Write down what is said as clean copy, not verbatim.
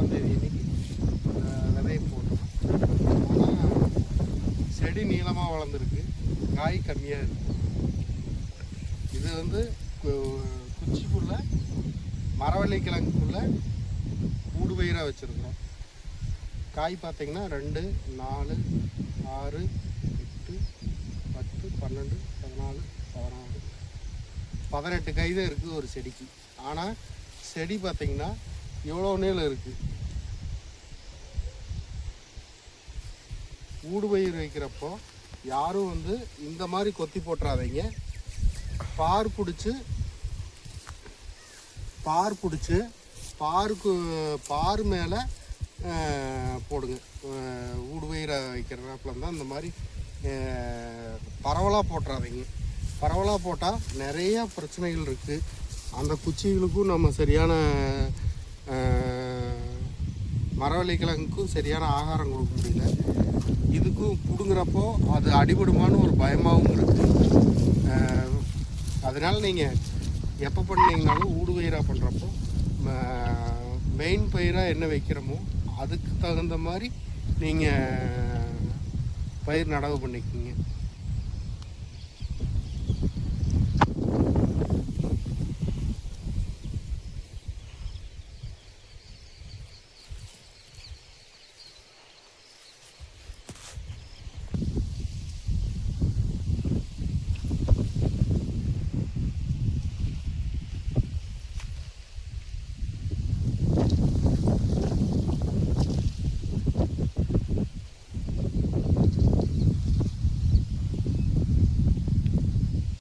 6ஆம் தேதி இன்னைக்கு விதையை போட்டோம். ஆனால் செடி நீளமாக வளர்ந்துருக்கு, காய் கம்மியாக இருக்குது. இது வந்து குச்சிக்குள்ளே மரவள்ளி கிழங்குக்குள்ளே ஊடுபயிராக வச்சுருக்குறோம். காய் பார்த்திங்கன்னா 2, 4, 6, 8, 10, 12, 14, 16, 18 காய் தான் இருக்குது ஒரு செடிக்கு. ஆனால் செடி பார்த்திங்கன்னா எவ்வளோ நீளம் இருக்குது. ஊடுபயிர் வைக்கிறப்போ யாரும் வந்து இந்த மாதிரி கொத்தி போட்டுறாதீங்க. பார் பிடிச்சி பார் மேலே போடுங்க. ஊடுபயிரை வைக்கிறப்பல தான் இந்த மாதிரி பரவலாக போட்டுறாதீங்க. பரவலாக போட்டால் நிறையா பிரச்சனைகள் இருக்குது. அந்த குச்சிகளுக்கும் நம்ம சரியான மரவள்ளி கிழங்குக்கும் சரியான ஆகாரம் கொடுக்க முடியல. இதுக்கும் பிடுங்குறப்போ அது அடிபடுமான்னு ஒரு பயமாகவும் இருக்குது. அதனால் நீங்கள் எப்போ பண்ணிங்கனாலும் ஊடுபயிராக பண்ணுறப்போ மெயின் பயிராக என்ன வைக்கிறோமோ அதுக்கு தகுந்த மாதிரி நீங்கள் பயிர் நடவு பண்ணிக்கோங்க.